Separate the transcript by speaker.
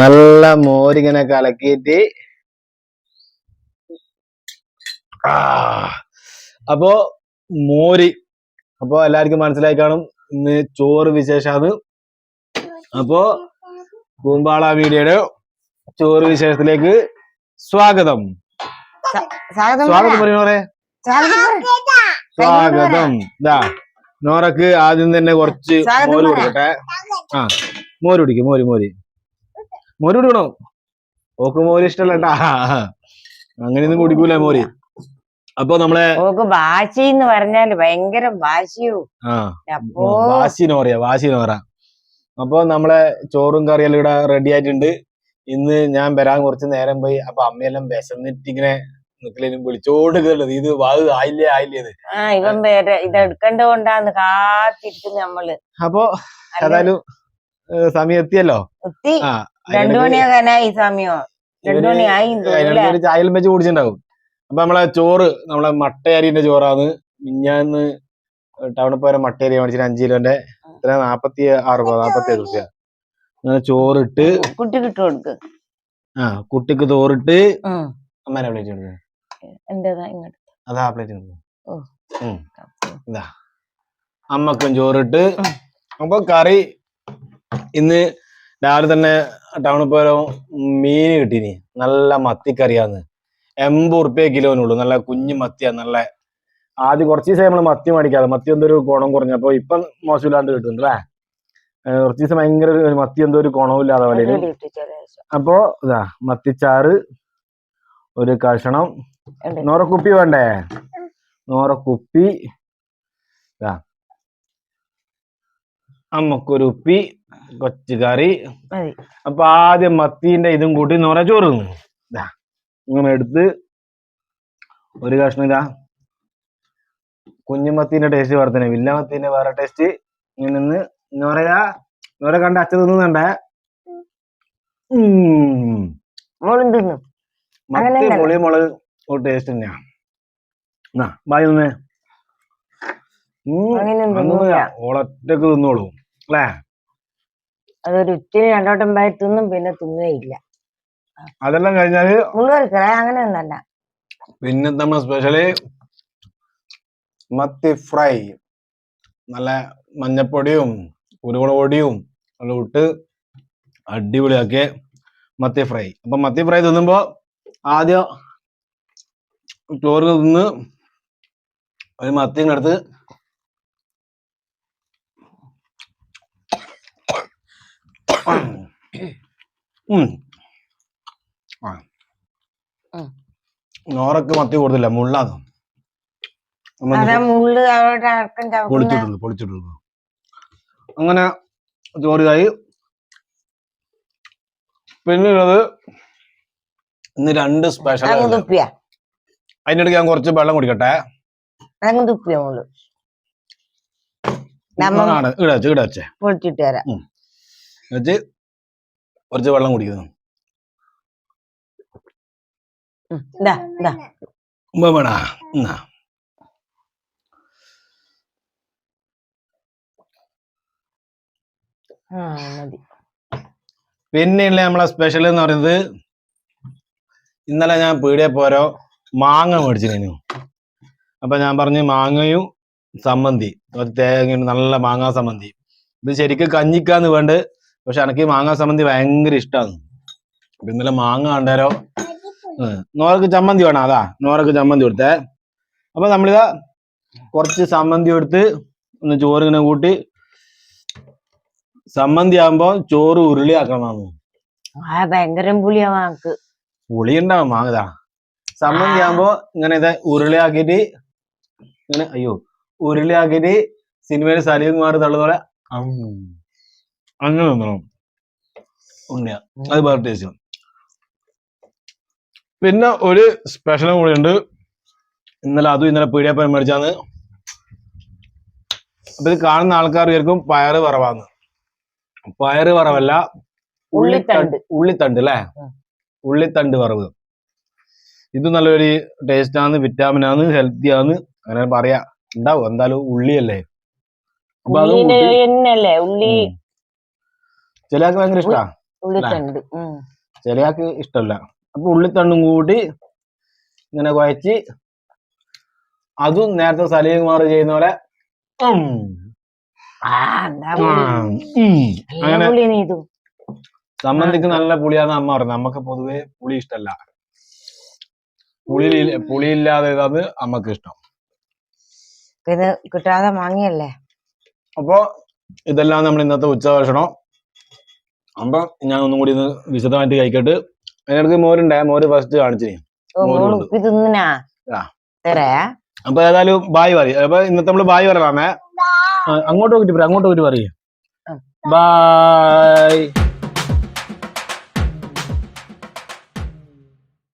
Speaker 1: നല്ല മോരിങ്ങനെ കലക്കിയിട്ട് അപ്പോ മോര് അപ്പൊ എല്ലാവർക്കും മനസ്സിലായി കാണും ഇന്ന് ചോറ് വിശേഷാണ്. അപ്പോ കൂമ്പാള വീഡിയോയുടെ ചോറ് വിശേഷത്തിലേക്ക് സ്വാഗതം. സ്വാഗതം പറയണോറെ. സ്വാഗതം. ഇതാ നോറക്ക് ആദ്യം തന്നെ കുറച്ച് മോര് കൊടുക്കട്ടെ. മോര് കുടിക്കും. മോര് കുടിക്കണോ? ഓക്ക് മോര് ഇഷ്ടമല്ലട്ടാ, അങ്ങനെയൊന്നും കുടിക്കൂല മോര്. അപ്പൊ നമ്മളെ
Speaker 2: വാശി എന്ന് പറഞ്ഞാല് ഭയങ്കര വാശിയോ.
Speaker 1: വാശിനോറ. അപ്പൊ നമ്മളെ ചോറും കറിയെല്ലാം ഇവിടെ റെഡി ആയിട്ടുണ്ട്. ഇന്ന് ഞാൻ വരാൻ കുറച്ച് നേരം പോയി. അപ്പൊ അമ്മയെല്ലാം വിശന്നിട്ട് ഇങ്ങനെ നിക്കലും വിളിച്ചോണ്ട് കേട്ടത് ഇത് ആയില്ലേ.
Speaker 2: ഇവൻ ഇത് എടുക്കേണ്ടതുകൊണ്ടാന്ന് കാത്തിരിക്കുന്നു നമ്മള്.
Speaker 1: അപ്പൊ ഏതായാലും സമയം എത്തിയല്ലോ.
Speaker 2: 2 മണിയാകാനായി സമയം. 2 മണിയായി.
Speaker 1: ചായലും വെച്ച് കുടിച്ചിട്ടുണ്ടാവും. അപ്പൊ നമ്മളെ ചോറ് നമ്മളെ മട്ടയരിന്റെ ചോറാണ്. മിഞ്ഞാന്ന് ടൗണിൽ പോയ മട്ടയരി മേടിച്ചിട്ട് 5 കിലോന്റെ 46 രൂപ. അങ്ങനെ ചോറിട്ട്
Speaker 2: കുട്ടിക്ക് ഇട്ട് കൊടുക്ക്.
Speaker 1: കുട്ടിക്ക് ചോറിട്ട് അമ്മേനെ പ്ലേറ്റ് കൊടുക്കുക. അതാ പ്ലേറ്റ് ഇതാ അമ്മക്കും ചോറിട്ട്. അപ്പൊ കറി ഇന്ന് രാവിലെ തന്നെ ടൗണിൽ പോയ മീന് കിട്ടീനി. നല്ല മത്തിക്കറിയാന്ന്. 80 ഉറുപ്പ്യ കിലോനുള്ളൂ. നല്ല കുഞ്ഞു മത്തിയാ. നല്ല ആദ്യം കുറച്ച് ദിവസം നമ്മള് മത്തി മേടിക്കാതെ. മത്തി എന്തൊരു ഗുണം കുറഞ്ഞപ്പോ ഇപ്പം മോശമില്ലാണ്ട് കിട്ടുന്നുണ്ട് അല്ലേ. കുറച്ച് ദിവസം ഭയങ്കര മത്തി എന്തോ ഒരു ഗുണമില്ലാതെ പോലെ. അപ്പൊ ഇതാ മത്തിച്ചാറ്, ഒരു കഷണം. നോറക്കുപ്പി വേണ്ടേ? നോറക്കുപ്പി. അമ്മക്കൊരു ഉപ്പി, കൊച്ചു കറി. അപ്പൊ ആദ്യം മത്തീന്റെ ഇതും കൂട്ടി നോറ ചോറ് ഇങ്ങനെ എടുത്ത് ഒരു കഷ്ണം. ഇതാ കുഞ്ഞുമത്തീന്റെ ടേസ്റ്റ് വേറെ തന്നെ, വില്ലമത്തീന്റെ വേറെ ടേസ്റ്റ്. ഇങ്ങനെ നിന്ന് നോറ കണ്ട അച്ഛൻ തിന്നുന്നുണ്ടേ. മത്തി പുളിമുളക് ടേസ്റ്റ് തന്നെയാ. ബായി നിന്ന് ഓളൊറ്റക്ക് തിന്നോളൂ അല്ലേ.
Speaker 2: അതൊരു ഉച്ചന് 2 വട്ടം ബായി തിന്നും, പിന്നെ തിന്നുകയില്ല.
Speaker 1: അതെല്ലാം കഴിഞ്ഞാല്
Speaker 2: അങ്ങനെ ഒന്നല്ല.
Speaker 1: പിന്നെ നമ്മൾ സ്പെഷ്യല് മത്തി ഫ്രൈ. നല്ല മഞ്ഞപ്പൊടിയും കുരുമുളക് പൊടിയും എല്ലാം ഇട്ട് അടിപൊളിയാക്കിയ മത്തി ഫ്രൈ. അപ്പൊ മത്തി ഫ്രൈ തിന്നുമ്പോ ആദ്യം ചോറ് തിന്ന് ഒരു മത്തിൻ്റെ അടുത്ത് നോറക്ക് മത്തി കൊടുത്തില്ല, മുള്ളാന്ന്. പൊളിച്ചിട്ടുള്ളൂ. അങ്ങനെ ചോറിയായി. പിന്നുള്ളത് ഇന്ന് 2 സ്പെഷ്യൽ. അതിനിടയ്ക്ക് ഞാൻ കുറച്ച് വെള്ളം കുടിക്കട്ടെ. കുറച്ച് വെള്ളം കുടിക്കുന്നു. പിന്നെയുള്ള നമ്മളെ സ്പെഷ്യൽ എന്ന് പറയുന്നത്, ഇന്നലെ ഞാൻ പീടിയെ പോരോ മാങ്ങ മേടിച്ചിരുന്നു. അപ്പൊ ഞാൻ പറഞ്ഞു മാങ്ങയും സമ്മന്തി, തേങ്ങ നല്ല മാങ്ങാ സമ്മന്തി. ഇത് ശരിക്കും കഞ്ഞിക്കാന്ന് വേണ്ട, പക്ഷെ എനിക്ക് മാങ്ങാ സമ്മന്തി ഭയങ്കര ഇഷ്ടമാണ്. ഇന്നലെ മാങ്ങ കണ്ടേരോ. നോറക്ക് ചമ്മന്തി വേണം. അതാ നോറക്ക് ചമ്മന്തി കൊടുത്തേ. അപ്പൊ നമ്മളിതാ കുറച്ച് സമ്മന്തി എടുത്ത് ഒന്ന് ചോറിങ്ങനെ കൂട്ടി. സമ്മന്തി ആകുമ്പോ ചോറ് ഉരുളിയാക്കണം.
Speaker 2: ഭയങ്കര
Speaker 1: പുളി ഉണ്ടാവും മാങ്ങതാ. സമ്മന്തി ആകുമ്പോ ഇങ്ങനെ ഇത് ഉരുളിയാക്കിട്ട് ഇങ്ങനെ ഉരുളിയാക്കിട്ട് സിനിമയിൽ സലീം കുമാർ തള്ളുപോലെ അങ്ങനെ തിന്നണം. ഉണ്ണിയ അത് വേറെ ടേസ്റ്റ്. പിന്നെ ഒരു സ്പെഷ്യലും കൂടി ഉണ്ട്. ഇന്നലെ പീടിയെ പോയി മേടിച്ചാന്ന്. അപ്പൊ ഇത് കാണുന്ന ആൾക്കാർ വിചാരിക്കും പയറ് വറവാന്ന്. പയറ് വറവല്ല, ഉള്ളിത്തണ്ട് അല്ലേ. ഉള്ളിത്തണ്ട് വറവ്. ഇത് നല്ലൊരു ടേസ്റ്റ് ആണ്, വിറ്റാമിൻ ആണ്, ഹെൽത്തി ആണ്, അങ്ങനെ പറയാ. ഉണ്ടാവും എന്തായാലും, ഉള്ളിയല്ലേ. ചിലർക്ക് ഭയങ്കര ഇഷ്ടാ.
Speaker 2: ഉള്ളിത്തണ്ട്
Speaker 1: ചിലയാൾക്ക് ഇഷ്ടമല്ല. അപ്പൊ ഉള്ളിത്തണ്ടും കൂടി ഇങ്ങനെ കുഴച്ച് അതും നേരത്തെ സലീം കുമാർ ചെയ്യുന്ന പോലെ അങ്ങനെ സമ്മന്തിക്ക് നല്ല പുളിയാന്ന് അമ്മ പറഞ്ഞു. നമുക്ക് പൊതുവെ പുളി ഇഷ്ടമല്ല. പുളിയില്ലാതെ ഇതാണ് അമ്മക്ക് ഇഷ്ടം.
Speaker 2: ഇത് കിട്ടാതെ വാങ്ങിയല്ലേ.
Speaker 1: അപ്പൊ ഇതെല്ലാം നമ്മൾ ഇന്നത്തെ ഉച്ചഭക്ഷണം. അപ്പൊ ഞാൻ ഒന്നും കൂടി ഒന്ന് വിശദമായിട്ട് കഴിക്കട്ട്. അതിനിടയ്ക്ക് മോരുണ്ടേ, മോര് ഫസ്റ്റ് കാണിച്ചിനി. അപ്പൊ ഏതായാലും ബായ് പറയും. അപ്പൊ ഇന്നത്തെ നമ്മള് ബായ് പറയാമേ. അങ്ങോട്ട് പോയിട്ട് പറയും. ബായ്.